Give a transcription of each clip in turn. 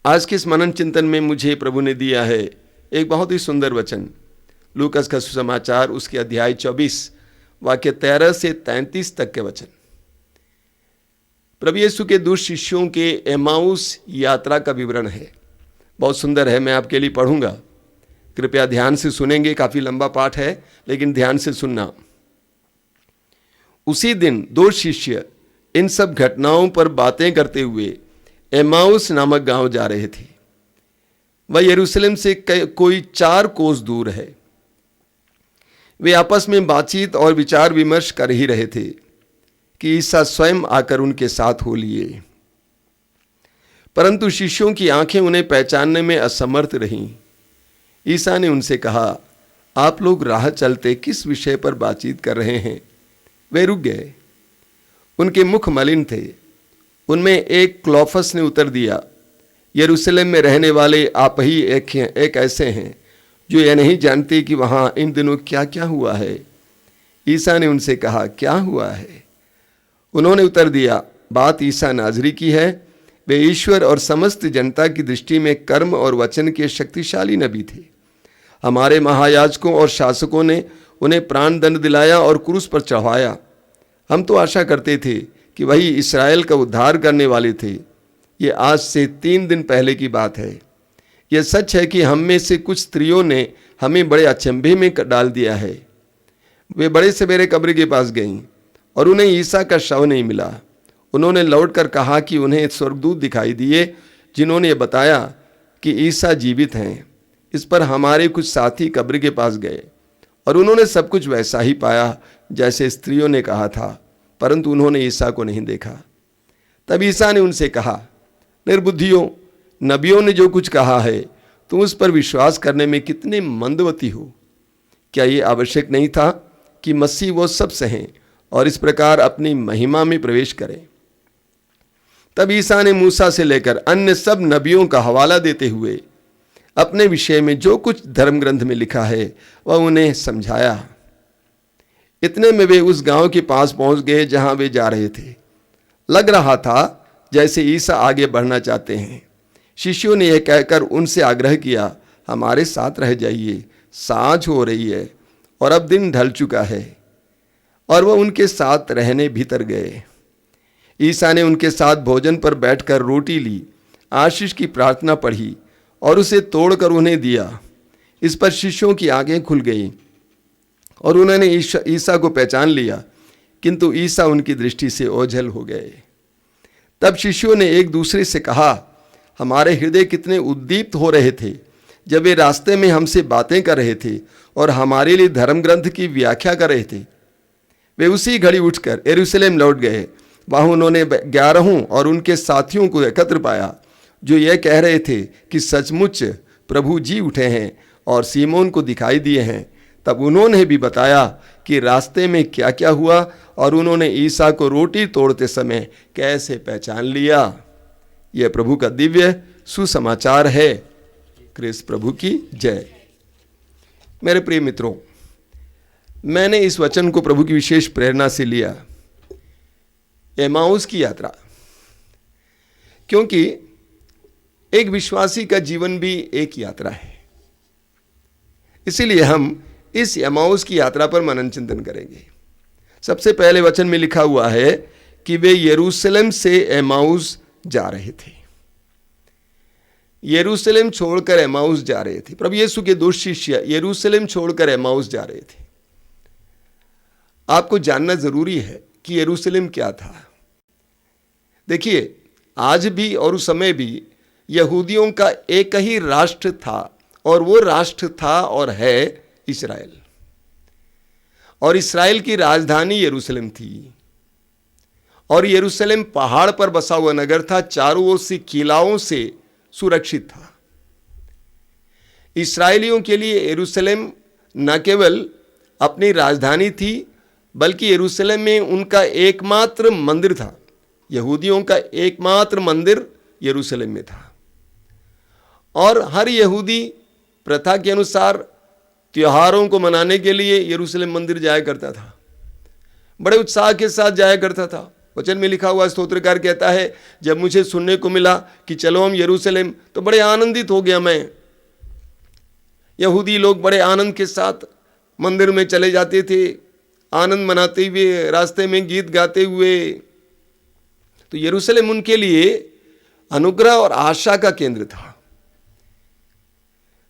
आज के इस मनन चिंतन में मुझे प्रभु ने दिया है एक बहुत ही सुंदर वचन, लूकास का सुसमाचार उसके अध्याय 24 वाक्य 13 से 33 तक के वचन। प्रभु यीशु के 2 शिष्यों के एमाउस यात्रा का विवरण है। बहुत सुंदर है, मैं आपके लिए पढ़ूंगा, कृपया ध्यान से सुनेंगे। काफी लंबा पाठ है लेकिन ध्यान से सुनना। उसी दिन 2 शिष्य इन सब घटनाओं पर बातें करते हुए एमाउस नामक गांव जा रहे थे। वह यरूशलेम से कोई 4 कोस दूर है। वे आपस में बातचीत और विचार विमर्श कर ही रहे थे कि ईसा स्वयं आकर उनके साथ हो लिए, परंतु शिष्यों की आंखें उन्हें पहचानने में असमर्थ रहीं। ईसा ने उनसे कहा, आप लोग राह चलते किस विषय पर बातचीत कर रहे हैं? वे रुक गए। उनके मुख मलिन थे। उनमें एक क्लोफस ने उत्तर दिया, यरूशलेम में रहने वाले आप ही एक ऐसे हैं जो यह नहीं जानते कि वहां इन दिनों क्या क्या हुआ है। ईसा ने उनसे कहा, क्या हुआ है? उन्होंने उत्तर दिया, बात ईसा नाजरी की है। वे ईश्वर और समस्त जनता की दृष्टि में कर्म और वचन के शक्तिशाली नबी थे। हमारे महायाजकों और शासकों ने उन्हें प्राण दंड दिलाया और क्रूस पर चढ़ाया। हम तो आशा करते थे कि वही इस्राएल का उद्धार करने वाले थे। ये आज से 3 दिन पहले की बात है। यह सच है कि हम में से कुछ स्त्रियों ने हमें बड़े अचंभे में डाल दिया है। वे बड़े सवेरे कब्र के पास गईं और उन्हें ईसा का शव नहीं मिला। उन्होंने लौटकर कहा कि उन्हें स्वर्गदूत दिखाई दिए जिन्होंने ये बताया कि ईसा जीवित हैं। इस पर हमारे कुछ साथी कब्र के पास गए और उन्होंने सब कुछ वैसा ही पाया जैसे स्त्रियों ने कहा था, परंतु उन्होंने ईसा को नहीं देखा। तब ईसा ने उनसे कहा, निर्बुद्धियों, नबियों ने जो कुछ कहा है तुम उस पर विश्वास करने में कितने मंदवती हो। क्या ये आवश्यक नहीं था कि मसीह वो सब सहें और इस प्रकार अपनी महिमा में प्रवेश करें? तब ईसा ने मूसा से लेकर अन्य सब नबियों का हवाला देते हुए अपने विषय में जो कुछ धर्म ग्रंथ में लिखा है वह उन्हें समझाया। इतने में वे उस गांव के पास पहुंच गए जहां वे जा रहे थे। लग रहा था जैसे ईसा आगे बढ़ना चाहते हैं। शिष्यों ने यह कहकर उनसे आग्रह किया, हमारे साथ रह जाइए, सांझ हो रही है और अब दिन ढल चुका है। और वह उनके साथ रहने भीतर गए। ईसा ने उनके साथ भोजन पर बैठकर रोटी ली, आशीष की प्रार्थना पढ़ी और उसे तोड़कर उन्हें दिया। इस पर शिष्यों की आंखें खुल गईं और उन्होंने ईसा को पहचान लिया, किंतु ईसा उनकी दृष्टि से ओझल हो गए। तब शिष्यों ने एक दूसरे से कहा, हमारे हृदय कितने उद्दीप्त हो रहे थे जब वे रास्ते में हमसे बातें कर रहे थे और हमारे लिए धर्म ग्रंथ की व्याख्या कर रहे थे। वे उसी घड़ी उठकर यरूशलेम लौट गए। वहां उन्होंने 11 और उनके साथियों को एकत्र पाया जो यह कह रहे थे कि सचमुच प्रभु जी उठे हैं और सीमोन को दिखाई दिए हैं। तब उन्होंने भी बताया कि रास्ते में क्या क्या हुआ और उन्होंने ईसा को रोटी तोड़ते समय कैसे पहचान लिया। यह प्रभु का दिव्य सुसमाचार है। क्रिस्त प्रभु की जय। मेरे प्रिय मित्रों, मैंने इस वचन को प्रभु की विशेष प्रेरणा से लिया, एमाउस की यात्रा, क्योंकि एक विश्वासी का जीवन भी एक यात्रा है। इसीलिए हम इस एमाउस की यात्रा पर मनन चिंतन करेंगे। सबसे पहले वचन में लिखा हुआ है कि वे यरूशलेम से एमाउस जा रहे थे। यरूशलेम छोड़कर एमाउस जा रहे थे। प्रभु यीशु के 2 शिष्य यरूशलेम छोड़कर एमाउस जा रहे थे। आपको जानना जरूरी है कि यरूशलेम क्या था। देखिए, आज भी और उस समय भी यहूदियों का एक ही राष्ट्र था और वो राष्ट्र था और है इस्राएल। और इस्राएल की राजधानी यरूशलेम थी और यरूशलेम पहाड़ पर बसा हुआ नगर था, चारों ओर से किलाओं से सुरक्षित था। इस्राएलियों के लिए यरूशलेम न केवल अपनी राजधानी थी बल्कि यरूशलेम में उनका एकमात्र मंदिर था। यहूदियों का एकमात्र मंदिर यरूशलेम में था और हर यहूदी प्रथा के अनुसार त्योहारों को मनाने के लिए यरूशलेम मंदिर जाया करता था। बड़े उत्साह के साथ जाया करता था। वचन में लिखा हुआ स्तोत्रकार कहता है, जब मुझे सुनने को मिला कि चलो हम यरूशलेम, तो बड़े आनंदित हो गया मैं। यहूदी लोग बड़े आनंद के साथ मंदिर में चले जाते थे, आनंद मनाते हुए, रास्ते में गीत गाते हुए। तो यरूशलेम उनके लिए अनुग्रह और आशा का केंद्र था।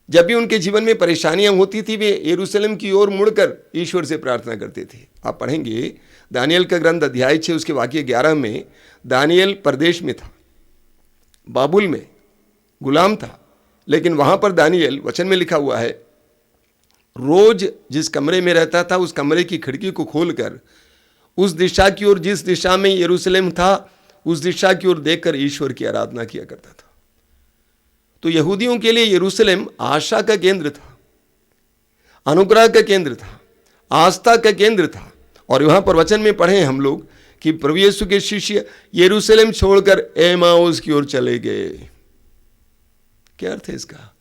जब भी उनके जीवन में परेशानियां होती थी, वे यरूशलेम की ओर मुड़कर ईश्वर से प्रार्थना करते थे। आप पढ़ेंगे दानियल का ग्रंथ अध्याय 6 उसके वाक्य 11 में, दानियल परदेश में था, बाबुल में गुलाम था, लेकिन वहां पर दानियल, वचन में लिखा हुआ है, रोज जिस कमरे में रहता था उस कमरे की खिड़की को खोलकर उस दिशा की ओर, जिस दिशा में यरूशलेम था उस दिशा की ओर देखकर ईश्वर की आराधना किया करता था। तो यहूदियों के लिए यरूशलेम आशा का केंद्र था, अनुग्रह का केंद्र था, आस्था का केंद्र था। और वहां पर वचन में पढ़े हम लोग कि प्रभु यीशु के शिष्य यरूशलेम छोड़कर एमाउस की ओर चले गए। क्या अर्थ है इसका?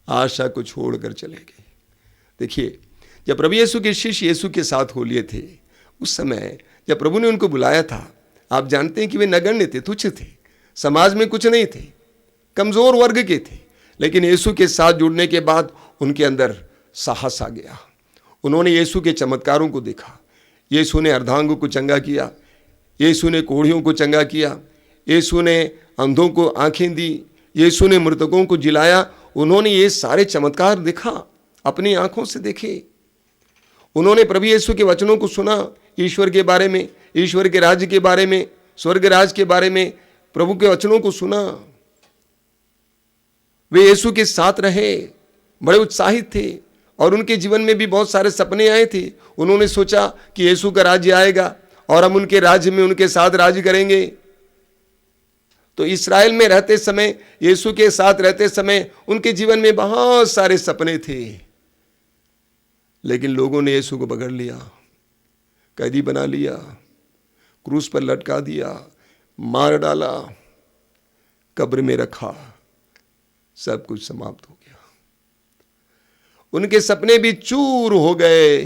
आशा को छोड़कर चले गए। देखिए, जब प्रभु यीशु के शिष्य यीशु के साथ हो लिए थे, उस समय जब प्रभु ने उनको बुलाया था, आप जानते हैं कि वे नगण्य थे, तुच्छ थे, समाज में कुछ नहीं थे, कमजोर वर्ग के थे। लेकिन यीशु के साथ जुड़ने के बाद उनके अंदर साहस आ गया। उन्होंने यीशु के चमत्कारों को देखा। यीशु ने अर्धांगों को चंगा किया, यीशु ने कोढ़ियों को चंगा किया, यीशु ने अंधों को आंखें दी, यीशु ने मृतकों को जिलाया। उन्होंने ये सारे चमत्कार देखा, अपनी आंखों से देखे। उन्होंने प्रभु यीशु के वचनों को सुना, ईश्वर के बारे में, ईश्वर के राज्य के बारे में, स्वर्ग राज के बारे में प्रभु के वचनों को सुना। वे यीशु के साथ रहे, बड़े उत्साहित थे, और उनके जीवन में भी बहुत सारे सपने आए थे। उन्होंने सोचा कि यीशु का राज्य आएगा और हम उनके राज्य में उनके साथ राज करेंगे। तो इस्राएल में रहते समय, यीशु के साथ रहते समय उनके जीवन में बहुत सारे सपने थे। लेकिन लोगों ने यीशु को पकड़ लिया, कैदी बना लिया, क्रूस पर लटका दिया, मार डाला, कब्र में रखा, सब कुछ समाप्त हो गया। उनके सपने भी चूर हो गए।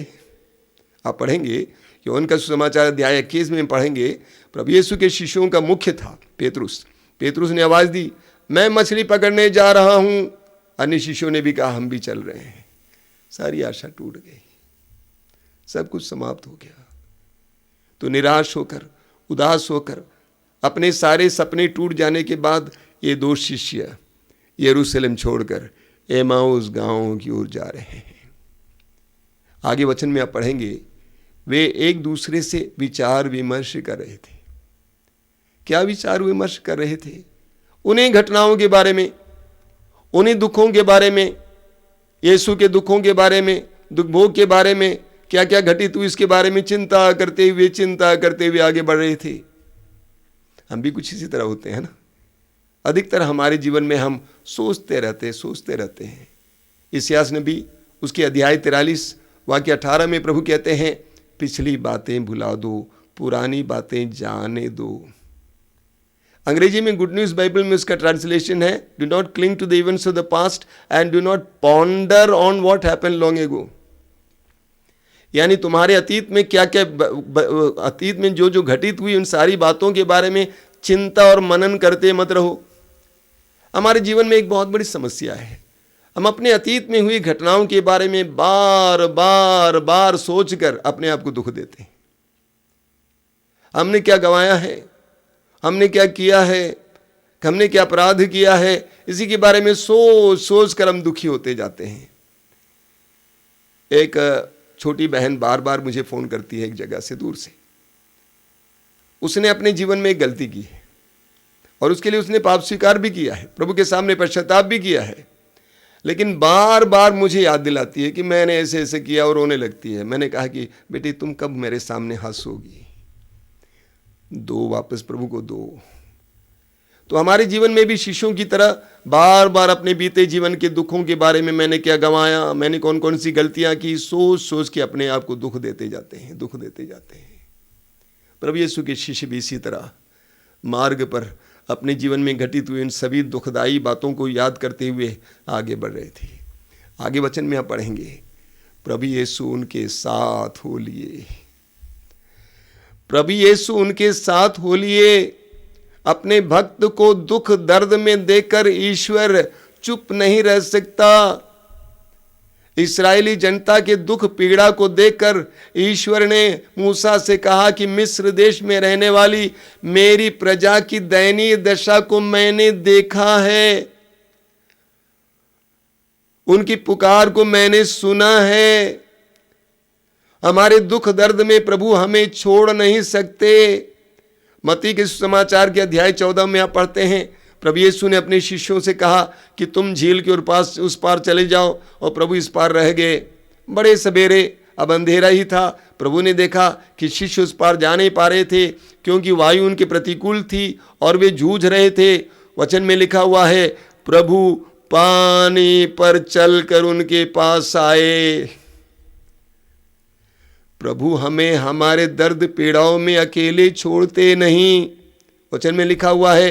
आप पढ़ेंगे कि उनका सुसमाचार अध्याय 21 में पढ़ेंगे, प्रभु यीशु के शिष्यों का मुख्य था पेतरुस। पेतरुस ने आवाज दी, मैं मछली पकड़ने जा रहा हूं। अन्य शिष्यों ने भी कहा, हम भी चल रहे हैं। सारी आशा टूट गई, सब कुछ समाप्त हो गया। तो निराश होकर, उदास होकर, अपने सारे सपने टूट जाने के बाद ये दो शिष्य यरूशलेम छोड़कर एमाउस गांव की ओर जा रहे हैं। आगे वचन में आप पढ़ेंगे, वे एक दूसरे से विचार विमर्श कर रहे थे। क्या विचार विमर्श कर रहे थे? उन्हीं घटनाओं के बारे में, उन्हीं दुखों के बारे में, यीशु के दुखों के बारे में, दुख भोग के बारे में, क्या क्या घटित हुई इसके बारे में चिंता करते हुए आगे बढ़ रहे थे। हम भी कुछ इसी तरह होते हैं ना। अधिकतर हमारे जीवन में हम सोचते रहते हैं। इसायास नबी उसके अध्याय 43 वाक्य 18 में प्रभु कहते हैं, पिछली बातें भुला दो, पुरानी बातें जाने दो। अंग्रेजी में गुड न्यूज बाइबल में उसका ट्रांसलेशन है, do not cling to the events of the past and do not ponder on what happened long ago. यानी तुम्हारे अतीत में क्या क्या, अतीत में जो जो घटित हुई उन सारी बातों के बारे में चिंता और मनन करते मत रहो। हमारे जीवन में एक बहुत बड़ी समस्या है, हम अपने अतीत में हुई घटनाओं के बारे में बार बार बार सोचकर अपने आप को दुख देते हैं। हमने क्या गंवाया है, हमने क्या किया है, हमने क्या अपराध किया है, इसी के बारे में सोच सोच कर हम दुखी होते जाते हैं। एक छोटी बहन बार बार मुझे फोन करती है एक जगह से, दूर से। उसने अपने जीवन में एक गलती की है और उसके लिए उसने पाप स्वीकार भी किया है, प्रभु के सामने पश्चाताप भी किया है, लेकिन बार बार मुझे याद दिलाती है कि मैंने ऐसे ऐसे किया और रोने लगती है। मैंने कहा कि बेटी तुम कब मेरे सामने हंसोगी, दो वापस प्रभु को दो। तो हमारे जीवन में भी शिष्यों की तरह बार बार अपने बीते जीवन के दुखों के बारे में, मैंने क्या गंवाया, मैंने कौन कौन सी गलतियां की, सोच सोच के अपने आप को दुख देते जाते हैं। प्रभु यीशु के शिष्य भी इसी तरह मार्ग पर अपने जीवन में घटित हुए इन सभी दुखदायी बातों को याद करते हुए आगे बढ़ रहे थे। आगे वचन में आप पढ़ेंगे, प्रभु यीशु उनके साथ हो लिए। प्रभु यीशु उनके साथ हो लिए। अपने भक्त को दुख दर्द में देखकर ईश्वर चुप नहीं रह सकता। इस्राएली जनता के दुख पीड़ा को देखकर ईश्वर ने मूसा से कहा कि मिस्र देश में रहने वाली मेरी प्रजा की दयनीय दशा को मैंने देखा है, उनकी पुकार को मैंने सुना है। हमारे दुख दर्द में प्रभु हमें छोड़ नहीं सकते। मत्ती के समाचार के अध्याय 14 में आप पढ़ते हैं, प्रभु यीशु ने अपने शिष्यों से कहा कि तुम झील के उस पार चले जाओ, और प्रभु इस पार रह गए। बड़े सवेरे, अब अंधेरा ही था। प्रभु ने देखा कि शिष्य उस पार जा नहीं पा रहे थे क्योंकि वायु उनके प्रतिकूल थी और वे जूझ रहे थे। वचन में लिखा हुआ है, प्रभु पानी पर चलकर उनके पास आए। प्रभु हमें हमारे दर्द पीड़ाओं में अकेले छोड़ते नहीं। वचन में लिखा हुआ है,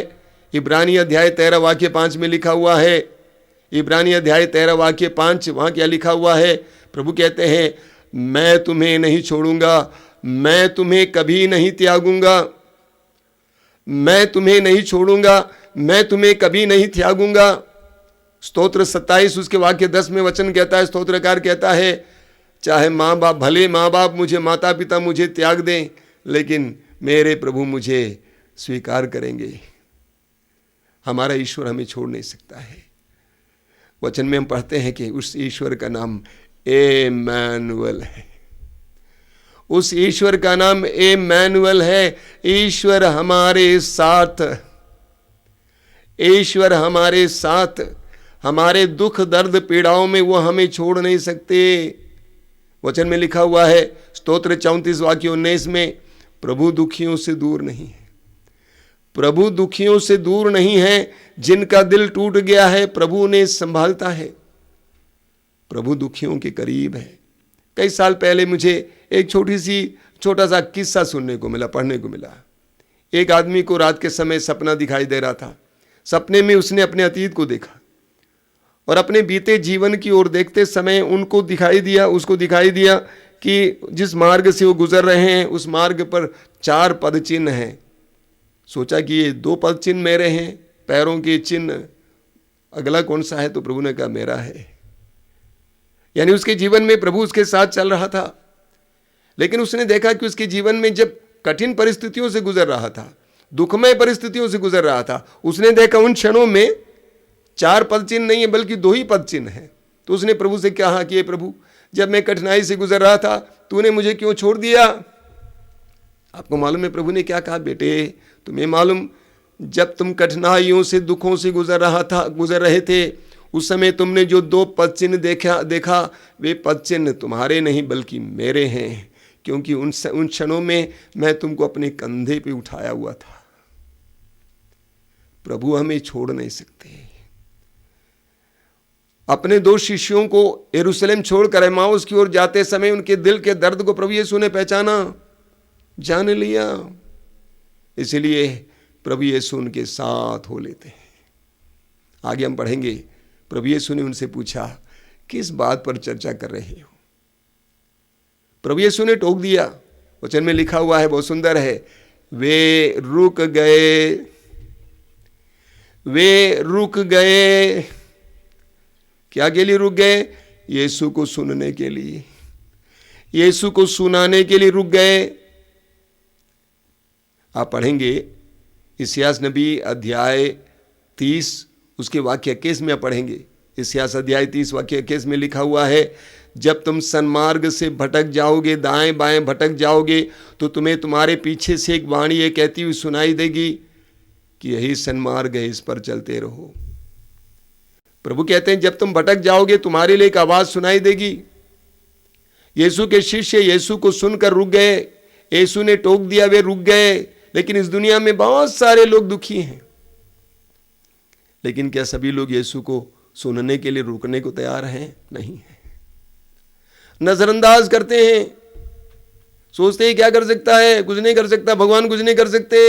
इब्रानी अध्याय 13 वाक्य 5 में लिखा हुआ है, इब्रानी अध्याय 13 वाक्य 5, वहां क्या लिखा हुआ है? प्रभु कहते हैं, मैं तुम्हें नहीं छोड़ूंगा, मैं तुम्हें कभी नहीं त्यागूंगा, मैं तुम्हें नहीं छोड़ूंगा, मैं तुम्हें कभी नहीं त्यागूंगा। स्तोत्र 27 उसके वाक्य 10 में वचन कहता है, स्तोत्रकार कहता है, चाहे माँ बाप, भले माँ बाप मुझे, माता पिता मुझे त्याग दें, लेकिन मेरे प्रभु मुझे स्वीकार करेंगे। हमारा ईश्वर हमें छोड़ नहीं सकता है। वचन में हम पढ़ते हैं कि उस ईश्वर का नाम इम्मानुएल है। उस ईश्वर का नाम इम्मानुएल है। ईश्वर हमारे साथ, ईश्वर हमारे साथ। हमारे दुख दर्द पीड़ाओं में वो हमें छोड़ नहीं सकते। वचन में लिखा हुआ है, स्तोत्र 34 वाक्य 19 में, प्रभु दुखियों से दूर नहीं है। प्रभु दुखियों से दूर नहीं है। जिनका दिल टूट गया है प्रभु उन्हें संभालता है। प्रभु दुखियों के करीब है। कई साल पहले मुझे एक छोटा सा किस्सा सुनने को मिला, पढ़ने को मिला। एक आदमी को रात के समय सपना दिखाई दे रहा था। सपने में उसने अपने अतीत को देखा और अपने बीते जीवन की ओर देखते समय उसको दिखाई दिया कि जिस मार्ग से वो गुजर रहे हैं उस मार्ग पर 4 पद चिन्ह हैं। सोचा कि ये 2 पद चिन्ह मेरे हैं, पैरों के चिन्ह, अगला कौन सा है? तो प्रभु ने कहा मेरा है। यानी उसके जीवन में प्रभु उसके साथ चल रहा था। लेकिन उसने देखा कि उसके जीवन में जब कठिन परिस्थितियों से गुजर रहा था, दुखमय परिस्थितियों से गुजर रहा था, उसने देखा उन क्षणों में 4 पद चिन्ह नहीं है बल्कि 2 ही पद चिन्ह है। तो उसने प्रभु से कहा कि प्रभु, जब मैं कठिनाई से गुजर रहा था तूने मुझे क्यों छोड़ दिया? आपको मालूम है प्रभु ने क्या कहा? बेटे, तुम्हें मालूम, जब तुम कठिनाइयों से, दुखों से गुजर रहे थे, उस समय तुमने जो 2 पद चिन्ह देखा वे पद चिन्ह तुम्हारे नहीं बल्कि मेरे हैं, क्योंकि उन क्षणों में मैं तुमको अपने कंधे पे उठाया हुआ था। प्रभु हमें छोड़ नहीं सकते। अपने 2 शिष्यों को यरूशलेम छोड़कर एमाउस की ओर जाते समय उनके दिल के दर्द को प्रभु यीशु ने पहचाना, जान लिया। इसलिए प्रभु यीशु उनके साथ हो लेते हैं। आगे हम पढ़ेंगे, प्रभु यीशु ने उनसे पूछा, किस बात पर चर्चा कर रहे हो? प्रभु यीशु ने टोक दिया। वचन में लिखा हुआ है, बहुत सुंदर है, वे रुक गए। क्या के लिए रुक गए? यीशु को सुनने के लिए, यीशु को सुनाने के लिए रुक गए। आप पढ़ेंगे इस्यास नबी अध्याय 30 उसके वाक्य 21 में आप पढ़ेंगे। इस्यास अध्याय 30 वाक्य 21 में लिखा हुआ है, जब तुम सन्मार्ग से भटक जाओगे, दाएं बाएं भटक जाओगे, तो तुम्हें तुम्हारे पीछे से एक वाणी ये कहती हुई सुनाई देगी कि यही सन्मार्ग है, इस पर चलते रहो। प्रभु कहते हैं जब तुम भटक जाओगे तुम्हारे लिए एक आवाज सुनाई देगी। यीशु के शिष्य यीशु को सुनकर रुक गए। यीशु ने टोक दिया, वे रुक गए। लेकिन इस दुनिया में बहुत सारे लोग दुखी हैं, लेकिन क्या सभी लोग यीशु को सुनने के लिए रुकने को तैयार हैं? नहीं है। नजरअंदाज करते हैं, सोचते हैं क्या कर सकता है, कुछ नहीं कर सकता, भगवान कुछ नहीं कर सकते।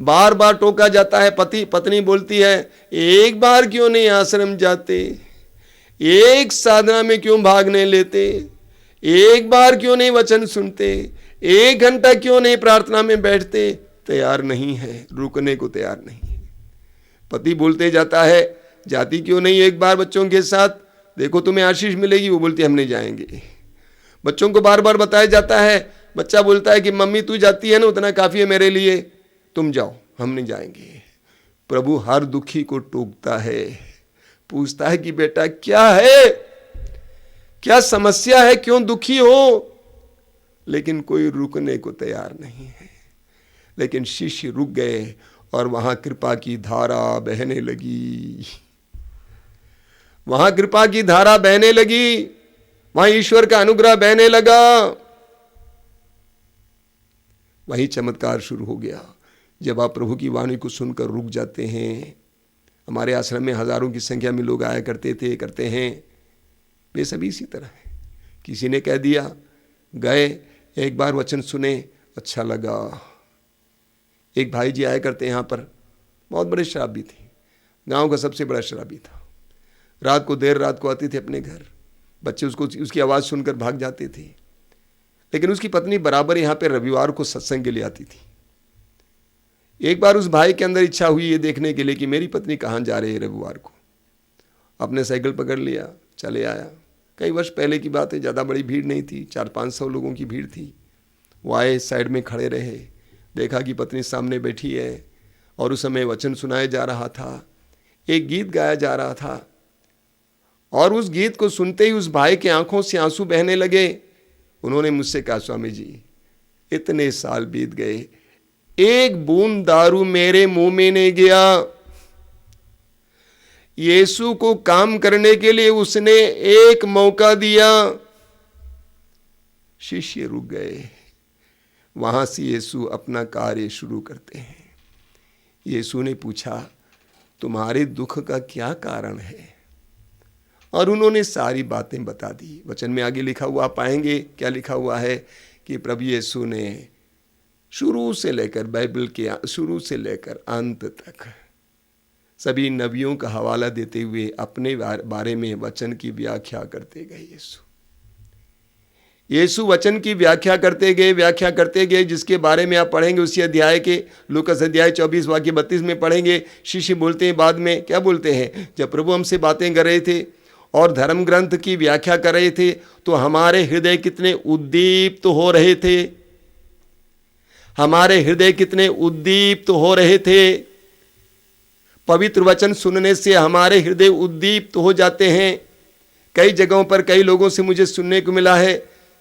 बार बार टोका जाता है। पत्नी बोलती है, एक बार क्यों नहीं आश्रम जाते, एक साधना में क्यों भाग नहीं लेते, एक बार क्यों नहीं वचन सुनते, 1 घंटा क्यों नहीं प्रार्थना में बैठते? तैयार नहीं है, रुकने को तैयार नहीं है। पति बोलते जाता है, जाती क्यों नहीं एक बार बच्चों के साथ, देखो तुम्हें आशीष मिलेगी। वो बोलती हम नहीं जाएंगे। बच्चों को बार बार बताया जाता है, बच्चा बोलता है कि मम्मी तू जाती है ना, उतना काफी है मेरे लिए, तुम जाओ, हम नहीं जाएंगे। प्रभु हर दुखी को टोकता है, पूछता है कि बेटा क्या है, क्या समस्या है, क्यों दुखी हो? लेकिन कोई रुकने को तैयार नहीं है। लेकिन शिष्य रुक गए और वहां कृपा की धारा बहने लगी। वहां कृपा की धारा बहने लगी, वहां ईश्वर का अनुग्रह बहने लगा। वही चमत्कार शुरू हो गया जब आप प्रभु की वाणी को सुनकर रुक जाते हैं। हमारे आश्रम में हजारों की संख्या में लोग आया करते थे, करते हैं। वे सभी इसी तरह है। किसी ने कह दिया, गए, एक बार वचन सुने, अच्छा लगा। एक भाई जी आया करते यहाँ पर, बहुत बड़े शराबी थे, गांव का सबसे बड़ा शराबी था। रात को देर रात को आते थे अपने घर, बच्चे उसकी आवाज़ सुनकर भाग जाते थे। लेकिन उसकी पत्नी बराबर यहाँ पे रविवार को सत्संग के लिए आती थी। एक बार उस भाई के अंदर इच्छा हुई ये देखने के लिए कि मेरी पत्नी कहाँ जा रही है रविवार को। अपने साइकिल पकड़ लिया, चले आया। कई वर्ष पहले की बात है, ज़्यादा बड़ी भीड़ नहीं थी, 400-500 लोगों की भीड़ थी। वो आए, साइड में खड़े रहे, देखा कि पत्नी सामने बैठी है और उस समय वचन सुनाया जा रहा था, एक गीत गाया जा रहा था। और उस गीत को सुनते ही उस भाई के आंखों से आंसू बहने लगे। उन्होंने मुझसे कहा, स्वामी जी इतने साल बीत गए, एक बूंद दारू मेरे मुंह में नहीं गया। यीशु को काम करने के लिए उसने एक मौका दिया। शिष्य रुक गए। वहां से यीशु अपना कार्य शुरू करते हैं। यीशु ने पूछा, तुम्हारे दुख का क्या कारण है? और उन्होंने सारी बातें बता दी। वचन में आगे लिखा हुआ पाएंगे, क्या लिखा हुआ है कि प्रभु यीशु ने शुरू से लेकर, बाइबल के शुरू से लेकर अंत तक सभी नबियों का हवाला देते हुए अपने बारे में वचन की व्याख्या करते गए। यीशु वचन की व्याख्या करते गए, जिसके बारे में आप पढ़ेंगे उसी अध्याय के, लूकास अध्याय 24 वाक्य 32 में पढ़ेंगे। शिष्य बोलते हैं बाद में, क्या बोलते हैं, जब प्रभु हमसे बातें कर रहे थे और धर्म ग्रंथ की व्याख्या कर रहे थे तो हमारे हृदय कितने उद्दीप्त हो रहे थे, हमारे हृदय कितने उद्दीप्त हो रहे थे। पवित्र वचन सुनने से हमारे हृदय उद्दीप्त हो जाते हैं। कई जगहों पर कई लोगों से मुझे सुनने को मिला है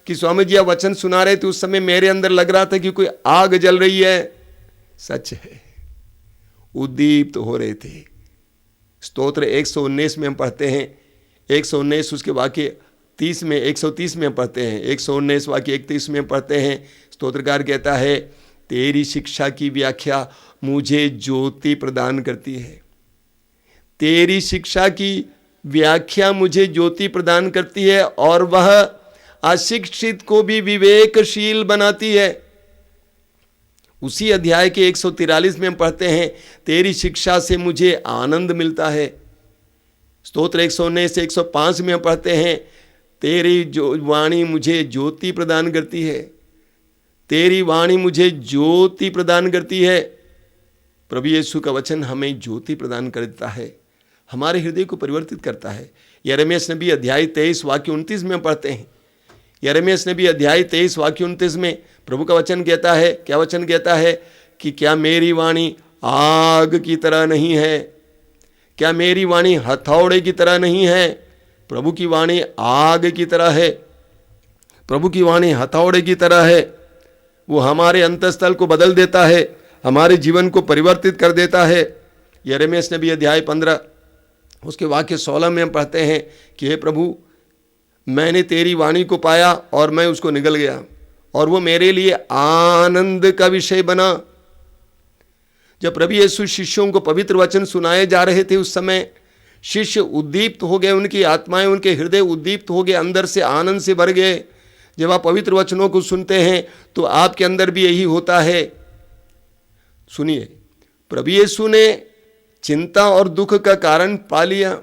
कि स्वामी जी आप वचन सुना रहे थे, उस समय मेरे अंदर लग रहा था कि कोई आग जल रही है। सच है, उद्दीप्त हो रहे थे। स्तोत्र 119 में हम पढ़ते हैं, 119 उसके वाक्य 30 में, 130 में हम पढ़ते हैं, 119 वाक्य 31 में पढ़ते हैं। स्तोत्रकार कहता है, तेरी शिक्षा की व्याख्या मुझे ज्योति प्रदान करती है। तेरी शिक्षा की व्याख्या मुझे ज्योति प्रदान करती है और वह अशिक्षित को भी विवेकशील बनाती है। उसी अध्याय के 143 में हम पढ़ते हैं, तेरी शिक्षा से मुझे आनंद मिलता है। स्तोत्र 119 से 105 में हम पढ़ते हैं, तेरी जो वाणी मुझे ज्योति प्रदान करती है, तेरी वाणी मुझे ज्योति प्रदान करती है। प्रभु यीशु का वचन हमें ज्योति प्रदान करता है, हमारे हृदय को परिवर्तित करता है। यिर्मयाह नबी अध्याय 23 वाक्य 29 में पढ़ते हैं, यिर्मयाह नबी अध्याय 23 वाक्य 29 में प्रभु का वचन कहता है, क्या वचन कहता है कि क्या मेरी वाणी आग की तरह नहीं है, क्या मेरी वाणी हथौड़े की तरह नहीं है। प्रभु की वाणी आग की तरह है, प्रभु की वाणी हथौड़े की तरह है। वो हमारे अंतःस्थल को बदल देता है, हमारे जीवन को परिवर्तित कर देता है। यिर्मयाह नबी अध्याय 15 उसके वाक्य 16 में हम पढ़ते हैं कि हे प्रभु, मैंने तेरी वाणी को पाया और मैं उसको निगल गया और वो मेरे लिए आनंद का विषय बना। जब प्रभु यीशु शिष्यों को पवित्र वचन सुनाए जा रहे थे, उस समय शिष्य उद्दीप्त हो गए, उनकी आत्माएं, उनके हृदय उद्दीप्त हो गए, अंदर से आनंद से भर गए। जब आप पवित्र वचनों को सुनते हैं तो आपके अंदर भी यही होता है। सुनिए, प्रभु यीशु ने चिंता और दुख का कारण पा लिया,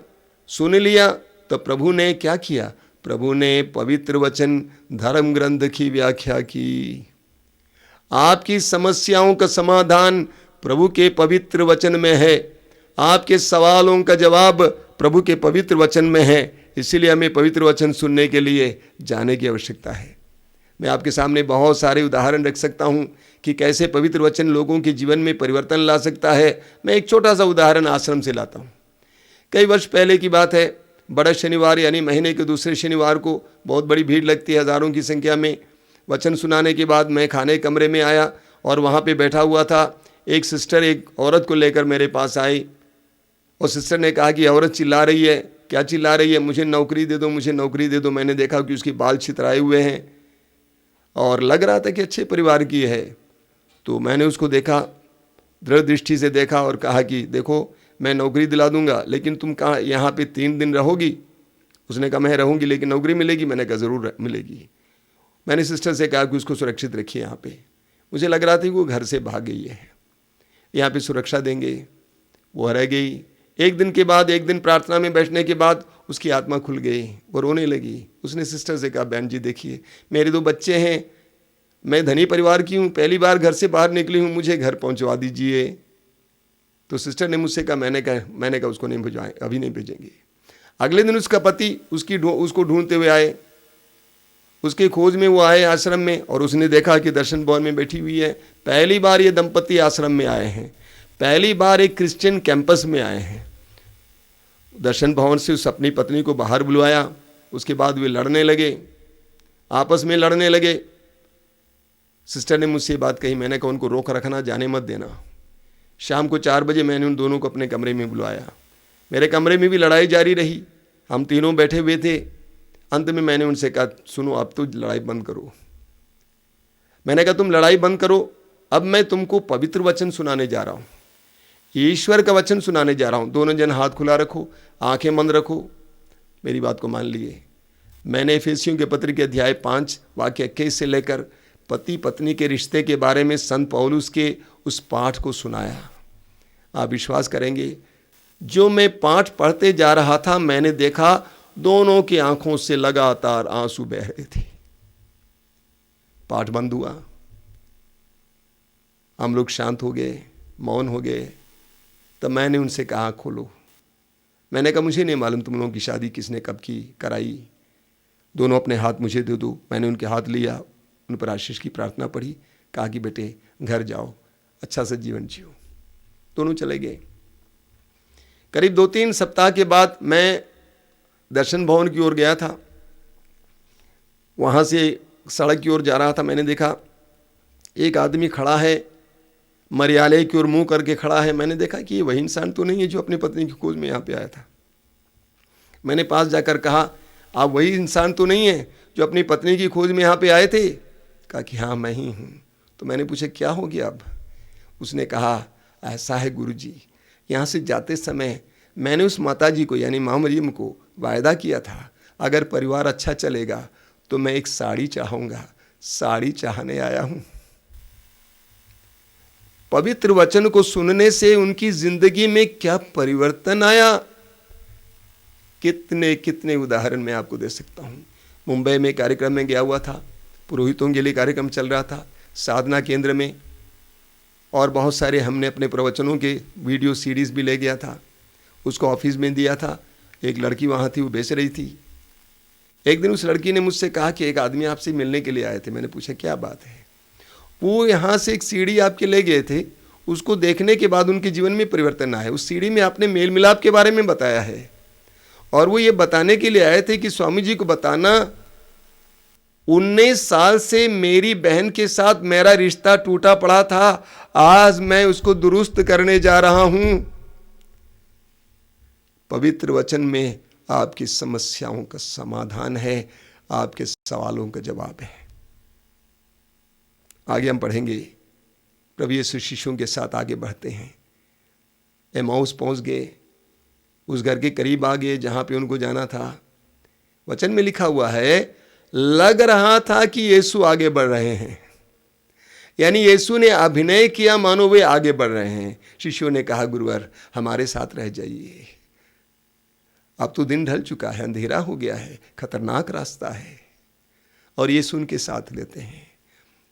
सुन लिया, तो प्रभु ने क्या किया? प्रभु ने पवित्र वचन धर्म ग्रंथ की व्याख्या की। आपकी समस्याओं का समाधान प्रभु के पवित्र वचन में है, आपके सवालों का जवाब प्रभु के पवित्र वचन में है। इसीलिए हमें पवित्र वचन सुनने के लिए जाने की आवश्यकता है। मैं आपके सामने बहुत सारे उदाहरण रख सकता हूँ कि कैसे पवित्र वचन लोगों के जीवन में परिवर्तन ला सकता है। मैं एक छोटा सा उदाहरण आश्रम से लाता हूँ। कई वर्ष पहले की बात है, बड़ा शनिवार यानी महीने के दूसरे शनिवार को बहुत बड़ी भीड़ लगती है, हज़ारों की संख्या में। वचन सुनाने के बाद मैं खाने कमरे में आया और वहाँ पे बैठा हुआ था। एक सिस्टर एक औरत को लेकर मेरे पास आई और सिस्टर ने कहा कि औरत चिल्ला रही है। क्या चिल्ला रही है? मुझे नौकरी दे दो, मुझे नौकरी दे दो। मैंने देखा कि उसके बाल छितराए हुए हैं और लग रहा था कि अच्छे परिवार की है। तो मैंने उसको देखा, दृढ़ दृष्टि से देखा और कहा कि देखो, मैं नौकरी दिला दूंगा, लेकिन तुम कहाँ यहाँ पे 3 दिन रहोगी? उसने कहा मैं रहूँगी, लेकिन नौकरी मिलेगी? मैंने कहा ज़रूर मिलेगी। मैंने सिस्टर से कहा कि उसको सुरक्षित रखिए यहाँ पे। मुझे लग रहा था कि वो घर से भाग गई है, यहाँ पे सुरक्षा देंगे। वो रह गई। एक दिन के बाद, एक दिन प्रार्थना में बैठने के बाद उसकी आत्मा खुल गई, वो रोने लगी। उसने सिस्टर से कहा, बहन जी देखिए, मेरे 2 बच्चे हैं, मैं धनी परिवार की हूँ, पहली बार घर से बाहर निकली हूँ, मुझे घर पहुँचवा दीजिए। तो सिस्टर ने मुझसे कहा, मैंने कहा उसको नहीं भिजवाएं, अभी नहीं भेजेंगे। अगले दिन उसका पति उसको ढूंढते हुए आए, उसकी खोज में वो आए आश्रम में, और उसने देखा कि दर्शन भवन में बैठी हुई है। पहली बार ये दंपति आश्रम में आए हैं, पहली बार एक क्रिश्चियन कैंपस में आए हैं। दर्शन भवन से उस अपनी पत्नी को बाहर बुलवाया। उसके बाद वे लड़ने लगे, आपस में लड़ने लगे। सिस्टर ने मुझसे बात कही, मैंने कहा उनको रोक रखना, जाने मत देना। शाम को 4 बजे मैंने उन दोनों को अपने कमरे में बुलवाया। मेरे कमरे में भी लड़ाई जारी रही, हम तीनों बैठे हुए थे। अंत में मैंने उनसे कहा, सुनो अब तो लड़ाई बंद करो। मैंने कहा तुम लड़ाई बंद करो, अब मैं तुमको पवित्र वचन सुनाने जा रहा हूँ, ईश्वर का वचन सुनाने जा रहा हूँ। दोनों जन हाथ खुला रखो, आंखें बंद रखो। मेरी बात को मान लिए। मैंने इफिसियों के पत्र के अध्याय 5 वाक्य 21 से लेकर पति पत्नी के रिश्ते के बारे में संत पौलुस के उस पाठ को सुनाया। आप विश्वास करेंगे, जो मैं पाठ पढ़ते जा रहा था, मैंने देखा दोनों की आंखों से लगातार आंसू बह रहे थे। पाठ बंद हुआ, हम लोग शांत हो गए, मौन हो गए। तब मैंने उनसे कहा, खोलो। मैंने कहा मुझे नहीं मालूम तुम लोगों की शादी किसने कब की कराई, दोनों अपने हाथ मुझे दे दो। मैंने उनके हाथ लिया, उन पर आशीष की प्रार्थना पढ़ी, कहा कि बेटे घर जाओ, अच्छा सा जीवन जियो। दोनों चले गए। करीब 2-3 सप्ताह के बाद मैं दर्शन भवन की ओर गया था, वहाँ से सड़क की ओर जा रहा था। मैंने देखा एक आदमी खड़ा है, मरियालय की ओर मुंह करके खड़ा है। मैंने देखा कि ये वही इंसान तो नहीं है जो अपनी पत्नी की खोज में यहाँ पे आया था। मैंने पास जाकर कहा, आप वही इंसान तो नहीं है जो अपनी पत्नी की खोज में यहाँ पे आए थे? कहा कि हाँ मैं ही हूँ। तो मैंने पूछा क्या हो गया अब? उसने कहा, ऐसा है गुरुजी, यहाँ से जाते समय मैंने उस माता जी को यानी माँ मरियम को वायदा किया था, अगर परिवार अच्छा चलेगा तो मैं एक साड़ी चाहूँगा, साड़ी चाहने आया हूँ। पवित्र वचन को सुनने से उनकी जिंदगी में क्या परिवर्तन आया, कितने कितने उदाहरण मैं आपको दे सकता हूँ। मुंबई में कार्यक्रम में गया हुआ था, पुरोहितों के लिए कार्यक्रम चल रहा था साधना केंद्र में, और बहुत सारे हमने अपने प्रवचनों के वीडियो सीडीज भी ले गया था, उसको ऑफिस में दिया था। एक लड़की वहाँ थी, वो बेच रही थी। एक दिन उस लड़की ने मुझसे कहा कि एक आदमी आपसे मिलने के लिए आए थे। मैंने पूछा क्या बात है? वो यहाँ से एक सीढ़ी आपके ले गए थे, उसको देखने के बाद उनके जीवन में परिवर्तन आया। उस सीढ़ी में आपने मेल मिलाप के बारे में बताया है, और वो ये बताने के लिए आए थे कि स्वामी जी को बताना 19 साल से मेरी बहन के साथ मेरा रिश्ता टूटा पड़ा था, आज मैं उसको दुरुस्त करने जा रहा हूं। पवित्र वचन में आपकी समस्याओं का समाधान है, आपके सवालों का जवाब है। आगे हम पढ़ेंगे। प्रभु यीशु शिष्यों के साथ आगे बढ़ते हैं। एमाउस पहुंच गए, उस घर के करीब आ गए जहां पे उनको जाना था। वचन में लिखा हुआ है, लग रहा था कि यीशु आगे बढ़ रहे हैं, यानी यीशु ने अभिनय किया मानो वे आगे बढ़ रहे हैं। शिष्यों ने कहा, गुरुवर हमारे साथ रह जाइए, अब तो दिन ढल चुका है, अंधेरा हो गया है, खतरनाक रास्ता है। और यीशु उनके साथ लेते हैं।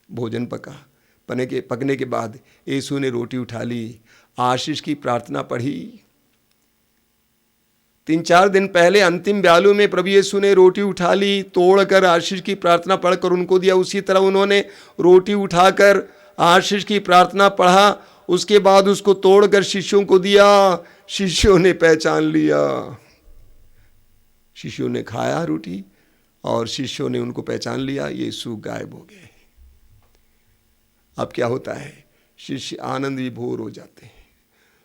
भोजन पका, पकने के बाद यीशु ने रोटी उठा ली, आशीष की प्रार्थना पढ़ी। 3-4 दिन पहले अंतिम ब्यालू में प्रभु यीशु ने रोटी उठा ली, तोड़कर आशीष की प्रार्थना पढ़कर उनको दिया। उसी तरह उन्होंने रोटी उठाकर आशीष की प्रार्थना पढ़ा, उसके बाद उसको तोड़कर शिष्यों को दिया। शिष्यों ने पहचान लिया, शिष्यों ने खाया रोटी और शिष्यों ने उनको पहचान लिया, यीशु गायब हो गए। अब क्या होता है, शिष्य आनंद विभोर हो जाते हैं,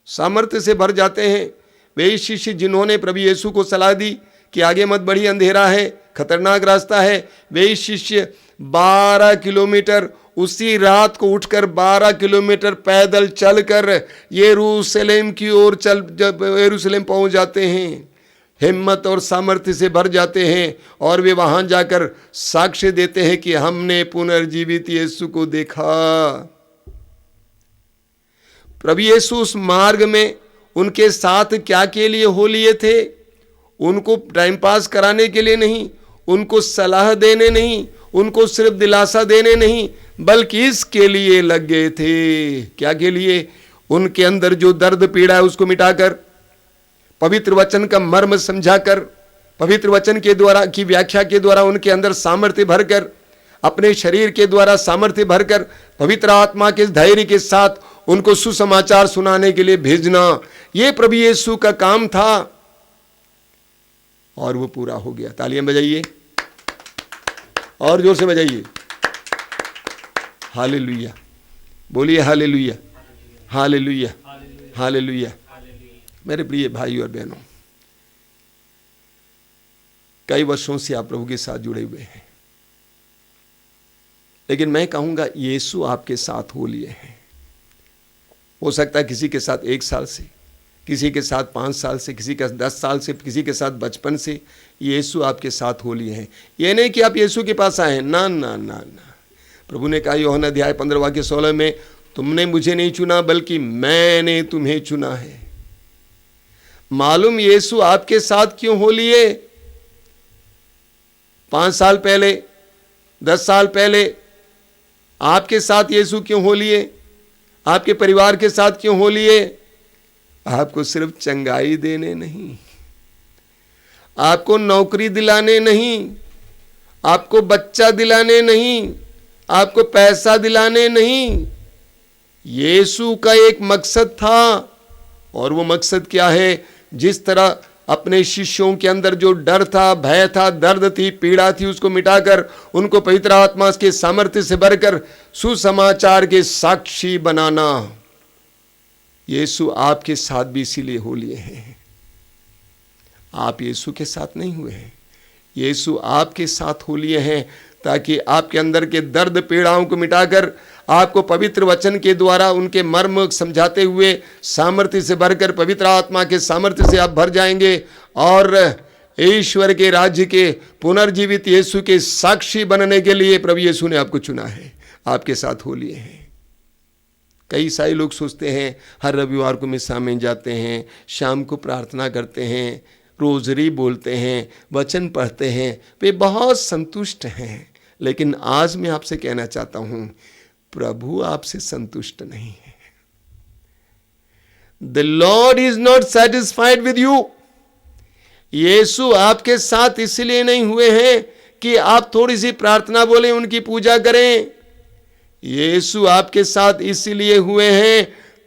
सामर्थ्य से भर जाते हैं। वे शिष्य जिन्होंने प्रभु यीशु को सलाह दी कि आगे मत बढ़िए, अंधेरा है, खतरनाक रास्ता है, वे शिष्य 12 किलोमीटर उसी रात को उठकर 12 किलोमीटर पैदल चलकर यरूशलेम की ओर जब यरूशलेम पहुंच जाते हैं, हिम्मत और सामर्थ्य से भर जाते हैं और वे वहां जाकर साक्ष्य देते हैं कि हमने पुनर्जीवित यीशु को देखा। प्रभु यीशु उस मार्ग में उनके साथ क्या के लिए हो लिए थे? उनको टाइम पास कराने के लिए नहीं, उनको सलाह देने नहीं, उनको सिर्फ दिलासा देने नहीं, बल्कि इसके लिए लग गए थे। क्या के लिए? उनके अंदर जो दर्द पीड़ा है उसको मिटाकर, पवित्र वचन का मर्म समझाकर, पवित्र वचन के द्वारा की व्याख्या के द्वारा उनके अंदर सामर्थ्य भरकर, अपने शरीर के द्वारा सामर्थ्य भरकर, पवित्र आत्मा के धैर्य के साथ उनको सुसमाचार सुनाने के लिए भेजना, ये प्रभु यीशु का काम था और वो पूरा हो गया। तालियां बजाइए और जोर से बजाइए, हालेलुया, बोलिए हालेलुया, हालेलुया, हालेलुया। मेरे प्रिय भाई और बहनों, कई वर्षों से आप प्रभु के साथ जुड़े हुए हैं, लेकिन मैं कहूंगा यीशु आपके साथ हो लिए हैं। हो सकता है किसी के साथ 1 साल से, किसी के साथ 5 साल से, किसी के 10 साल से, किसी के साथ बचपन से यीशु आपके साथ हो लिए हैं। ये नहीं कि आप यीशु के पास आए हैं, ना ना ना ना। प्रभु ने कहा यूहन्ना अध्याय 15 वाक्य 16 में, तुमने मुझे नहीं चुना बल्कि मैंने तुम्हें चुना है। मालूम यीशु आपके साथ क्यों हो लिए? 5 साल पहले, 10 साल पहले आपके साथ यीशु क्यों हो लिए? आपके परिवार के साथ क्यों हो लिए? आपको सिर्फ चंगाई देने नहीं, आपको नौकरी दिलाने नहीं, आपको बच्चा दिलाने नहीं, आपको पैसा दिलाने नहीं। यीशु का एक मकसद था, और वो मकसद क्या है? जिस तरह अपने शिष्यों के अंदर जो डर था, भय था, दर्द थी, पीड़ा थी, उसको मिटाकर उनको पवित्र आत्मा के सामर्थ्य से भरकर सुसमाचार के साक्षी बनाना। यीशु आपके साथ भी इसीलिए हो लिए हैं। आप यीशु के साथ नहीं हुए हैं, यीशु आपके साथ हो लिए हैं ताकि आपके अंदर के दर्द पीड़ाओं को मिटाकर आपको पवित्र वचन के द्वारा उनके मर्म समझाते हुए सामर्थ्य से भरकर पवित्र आत्मा के सामर्थ्य से आप भर जाएंगे और ईश्वर के राज्य के पुनर्जीवित यीशु के साक्षी बनने के लिए प्रभु यीशु ने आपको चुना है, आपके साथ हो लिए हैं। कई सारे लोग सोचते हैं हर रविवार को मिसा में जाते हैं, शाम को प्रार्थना करते हैं, रोजरी बोलते हैं, वचन पढ़ते हैं, वे बहुत संतुष्ट हैं। लेकिन आज मैं आपसे कहना चाहता हूं, प्रभु आपसे संतुष्ट नहीं है। The lord is not satisfied with you. Yeshu आपके साथ इसलिए नहीं हुए हैं कि आप थोड़ी सी प्रार्थना बोलें, उनकी पूजा करें। यीशु आपके साथ इसलिए हुए हैं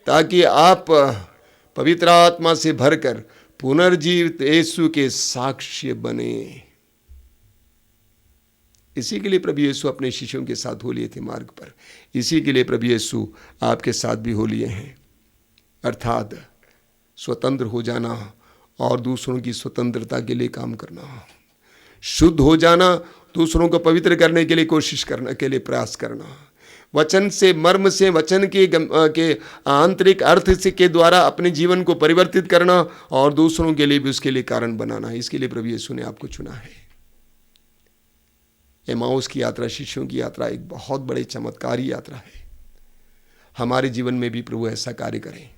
ताकि आप पवित्र आत्मा से भरकर पुनर्जीवित यीशु के साक्ष्य बने। इसी के लिए प्रभु यीशु अपने शिष्यों के साथ हो लिए थे मार्ग पर। इसी के लिए प्रभु यीशु आपके साथ भी हो लिए हैं, अर्थात स्वतंत्र हो जाना और दूसरों की स्वतंत्रता के लिए काम करना, शुद्ध हो जाना, दूसरों को पवित्र करने के लिए कोशिश करने के लिए प्रयास करना, वचन से मर्म से वचन के आंतरिक अर्थ से के द्वारा अपने जीवन को परिवर्तित करना और दूसरों के लिए भी उसके लिए कारण बनाना। इसके लिए प्रभु यीशु ने आपको चुना है। एमाउस की यात्रा, शिष्यों की यात्रा एक बहुत बड़े चमत्कारी यात्रा है। हमारे जीवन में भी प्रभु ऐसा कार्य करें।